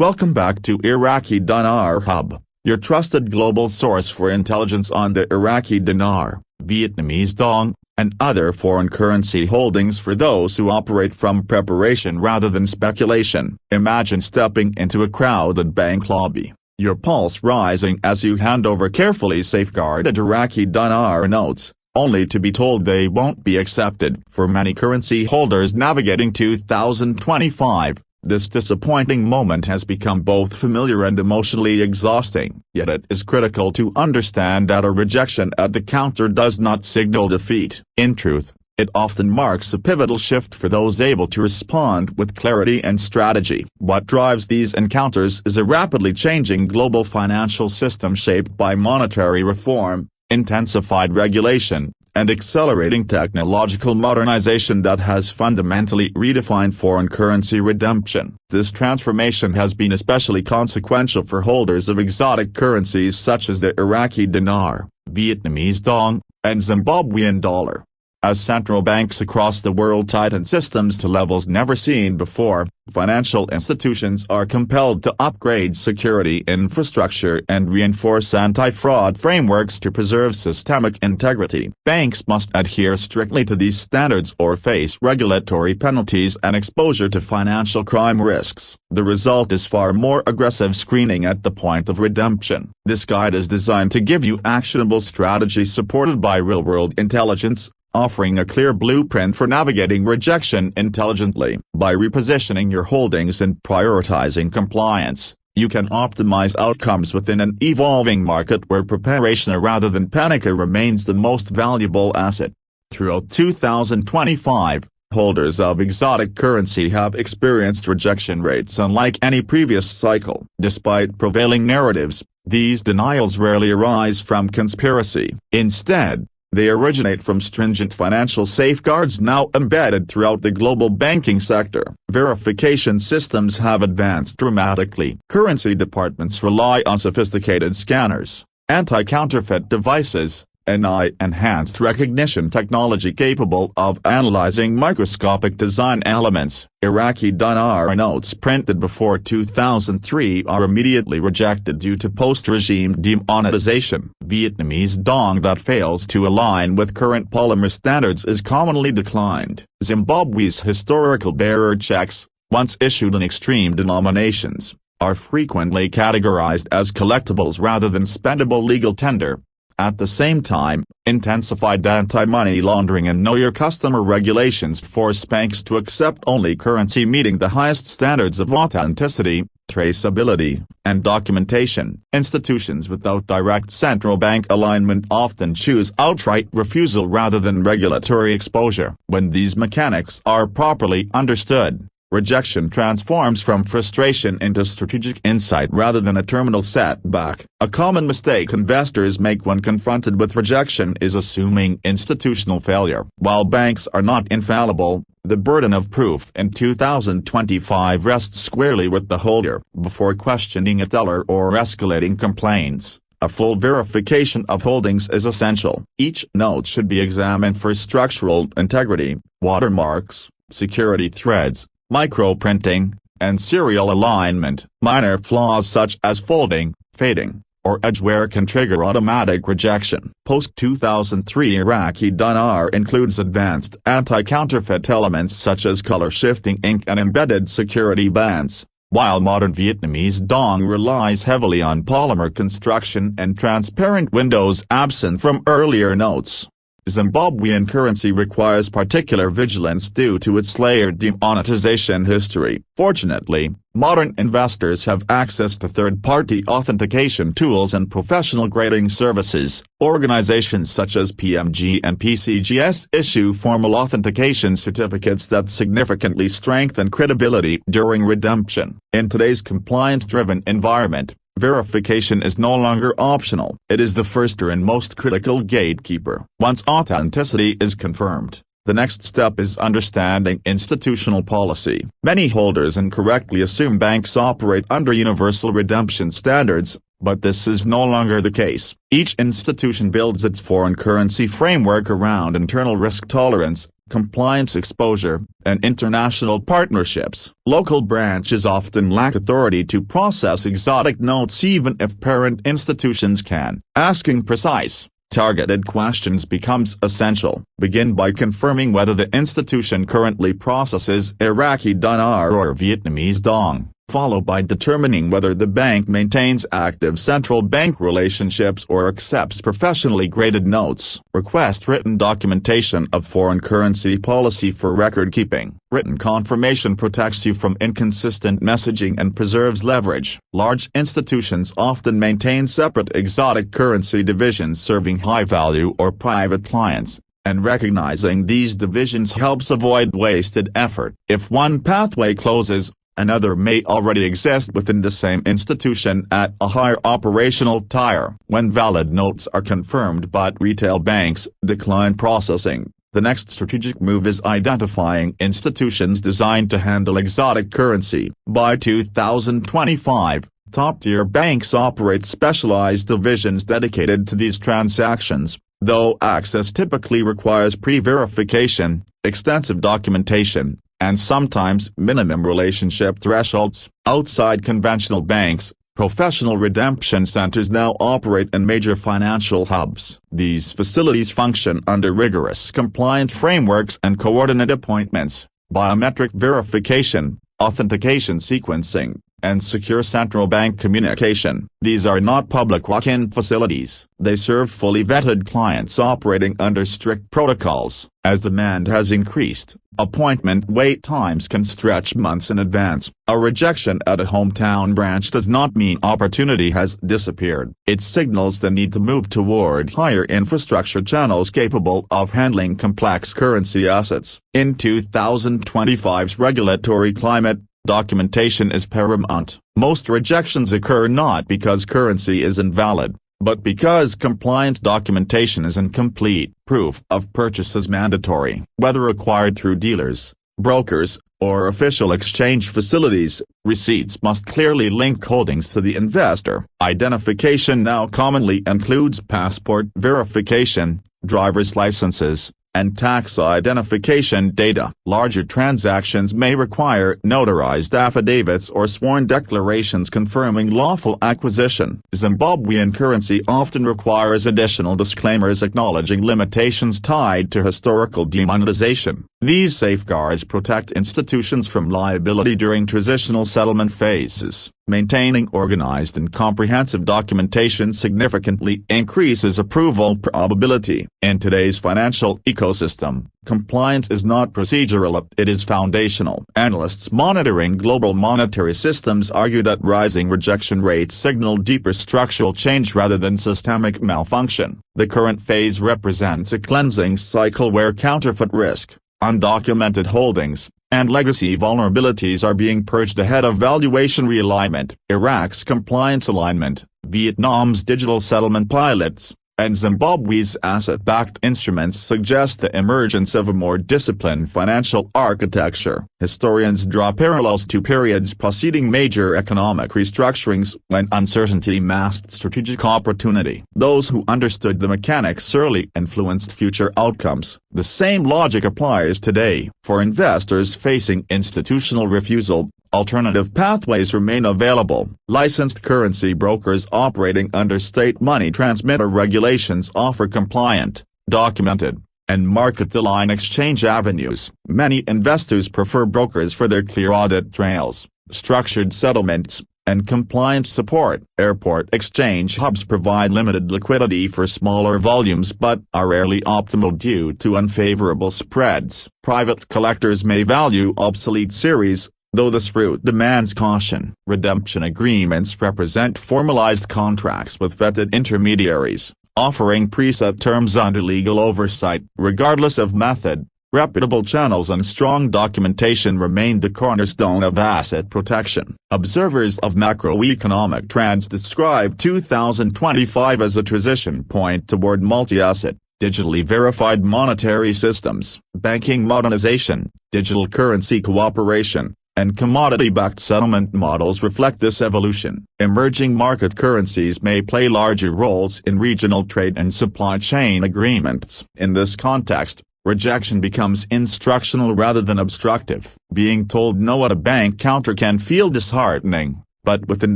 Welcome back to Iraqi Dinar Hub, your trusted global source for intelligence on the Iraqi dinar, Vietnamese dong, and other foreign currency holdings for those who operate from preparation rather than speculation. Imagine stepping into a crowded bank lobby, your pulse rising as you hand over carefully safeguarded Iraqi dinar notes, only to be told they won't be accepted. For many currency holders navigating 2025, this disappointing moment has become both familiar and emotionally exhausting. Yet it is critical to understand that a rejection at the counter does not signal defeat. In truth, it often marks a pivotal shift for those able to respond with clarity and strategy. What drives these encounters is a rapidly changing global financial system shaped by monetary reform, intensified regulation, and accelerating technological modernization that has fundamentally redefined foreign currency redemption. This transformation has been especially consequential for holders of exotic currencies such as the Iraqi dinar, Vietnamese dong, and Zimbabwean dollar. As central banks across the world tighten systems to levels never seen before, financial institutions are compelled to upgrade security infrastructure and reinforce anti-fraud frameworks to preserve systemic integrity. Banks must adhere strictly to these standards or face regulatory penalties and exposure to financial crime risks. The result is far more aggressive screening at the point of redemption. This guide is designed to give you actionable strategy supported by real-world intelligence, offering a clear blueprint for navigating rejection intelligently. By repositioning your holdings and prioritizing compliance, you can optimize outcomes within an evolving market where preparation rather than panic remains the most valuable asset. Throughout 2025, holders of exotic currency have experienced rejection rates unlike any previous cycle. Despite prevailing narratives, these denials rarely arise from conspiracy. Instead, they originate from stringent financial safeguards now embedded throughout the global banking sector. Verification systems have advanced dramatically. Currency departments rely on sophisticated scanners, anti-counterfeit devices, and AI-enhanced recognition technology capable of analyzing microscopic design elements. Iraqi dinar notes printed before 2003 are immediately rejected due to post-regime demonetization. Vietnamese dong that fails to align with current polymer standards is commonly declined. Zimbabwe's historical bearer checks, once issued in extreme denominations, are frequently categorized as collectibles rather than spendable legal tender. At the same time, intensified anti-money laundering and know-your-customer regulations force banks to accept only currency meeting the highest standards of authenticity, traceability, and documentation. Institutions without direct central bank alignment often choose outright refusal rather than regulatory exposure. When these mechanics are properly understood, rejection transforms from frustration into strategic insight rather than a terminal setback. A common mistake investors make when confronted with rejection is assuming institutional failure. While banks are not infallible, the burden of proof in 2025 rests squarely with the holder. Before questioning a teller or escalating complaints, a full verification of holdings is essential. Each note should be examined for structural integrity, watermarks, security threads, microprinting, and serial alignment. Minor flaws such as folding, fading, or edge wear can trigger automatic rejection. Post-2003 Iraqi dinar includes advanced anti-counterfeit elements such as color-shifting ink and embedded security bands, while modern Vietnamese dong relies heavily on polymer construction and transparent windows absent from earlier notes. Zimbabwean currency requires particular vigilance due to its layered demonetization history. Fortunately, modern investors have access to third-party authentication tools and professional grading services. Organizations such as PMG and PCGS issue formal authentication certificates that significantly strengthen credibility during redemption. In today's compliance-driven environment, verification is no longer optional. It is the first and most critical gatekeeper. Once authenticity is confirmed, the next step is understanding institutional policy. Many holders incorrectly assume banks operate under universal redemption standards, but this is no longer the case. Each institution builds its foreign currency framework around internal risk tolerance, compliance exposure, and international partnerships. Local branches often lack authority to process exotic notes even if parent institutions can. Asking precise, targeted questions becomes essential. Begin by confirming whether the institution currently processes Iraqi dinar or Vietnamese dong, followed by determining whether the bank maintains active central bank relationships or accepts professionally graded notes. Request written documentation of foreign currency policy for record keeping. Written confirmation protects you from inconsistent messaging and preserves leverage. Large institutions often maintain separate exotic currency divisions serving high-value or private clients, and recognizing these divisions helps avoid wasted effort. If one pathway closes, another may already exist within the same institution at a higher operational tier. When valid notes are confirmed but retail banks decline processing, the next strategic move is identifying institutions designed to handle exotic currency. By 2025, top-tier banks operate specialized divisions dedicated to these transactions, though access typically requires pre-verification, extensive documentation, and sometimes minimum relationship thresholds. Outside conventional banks, professional redemption centers now operate in major financial hubs. These facilities function under rigorous compliance frameworks and coordinate appointments, biometric verification, authentication sequencing, and secure central bank communication. These are not public walk-in facilities. They serve fully vetted clients operating under strict protocols. As demand has increased, appointment wait times can stretch months in advance. A rejection at a hometown branch does not mean opportunity has disappeared. It signals the need to move toward higher infrastructure channels capable of handling complex currency assets. In 2025's regulatory climate, documentation is paramount. Most rejections occur not because currency is invalid, but because compliance documentation is incomplete. Proof of purchase is mandatory. Whether acquired through dealers, brokers, or official exchange facilities, receipts must clearly link holdings to the investor. Identification now commonly includes passport verification, driver's licenses, and tax identification data. Larger transactions may require notarized affidavits or sworn declarations confirming lawful acquisition. Zimbabwean currency often requires additional disclaimers acknowledging limitations tied to historical demonetization. These safeguards protect institutions from liability during transitional settlement phases. Maintaining organized and comprehensive documentation significantly increases approval probability. In today's financial ecosystem, compliance is not procedural, it is foundational. Analysts monitoring global monetary systems argue that rising rejection rates signal deeper structural change rather than systemic malfunction. The current phase represents a cleansing cycle where counterfeit risk, undocumented holdings, and legacy vulnerabilities are being purged ahead of valuation realignment. Iraq's compliance alignment, Vietnam's digital settlement pilots, and Zimbabwe's asset-backed instruments suggest the emergence of a more disciplined financial architecture. Historians draw parallels to periods preceding major economic restructurings when uncertainty masked strategic opportunity. Those who understood the mechanics early influenced future outcomes. The same logic applies today. For investors facing institutional refusal, alternative pathways remain available. Licensed currency brokers operating under state money transmitter regulations offer compliant, documented, and market-aligned exchange avenues. Many investors prefer brokers for their clear audit trails, structured settlements, and compliance support. Airport exchange hubs provide limited liquidity for smaller volumes but are rarely optimal due to unfavorable spreads. Private collectors may value obsolete series, though this route demands caution. Redemption agreements represent formalized contracts with vetted intermediaries, offering preset terms under legal oversight. Regardless of method, reputable channels and strong documentation remain the cornerstone of asset protection. Observers of macroeconomic trends describe 2025 as a transition point toward multi-asset, digitally verified monetary systems. Banking modernization, digital currency cooperation, and commodity-backed settlement models reflect this evolution. Emerging market currencies may play larger roles in regional trade and supply chain agreements. In this context, rejection becomes instructional rather than obstructive. Being told no at a bank counter can feel disheartening, but within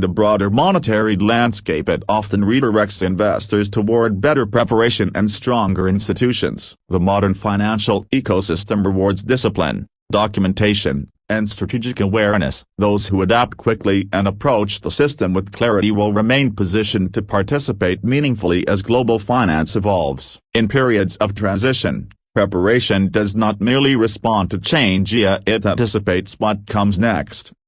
the broader monetary landscape it often redirects investors toward better preparation and stronger institutions. The modern financial ecosystem rewards discipline, documentation, and strategic awareness. Those who adapt quickly and approach the system with clarity will remain positioned to participate meaningfully as global finance evolves. In periods of transition, preparation does not merely respond to change, it anticipates what comes next.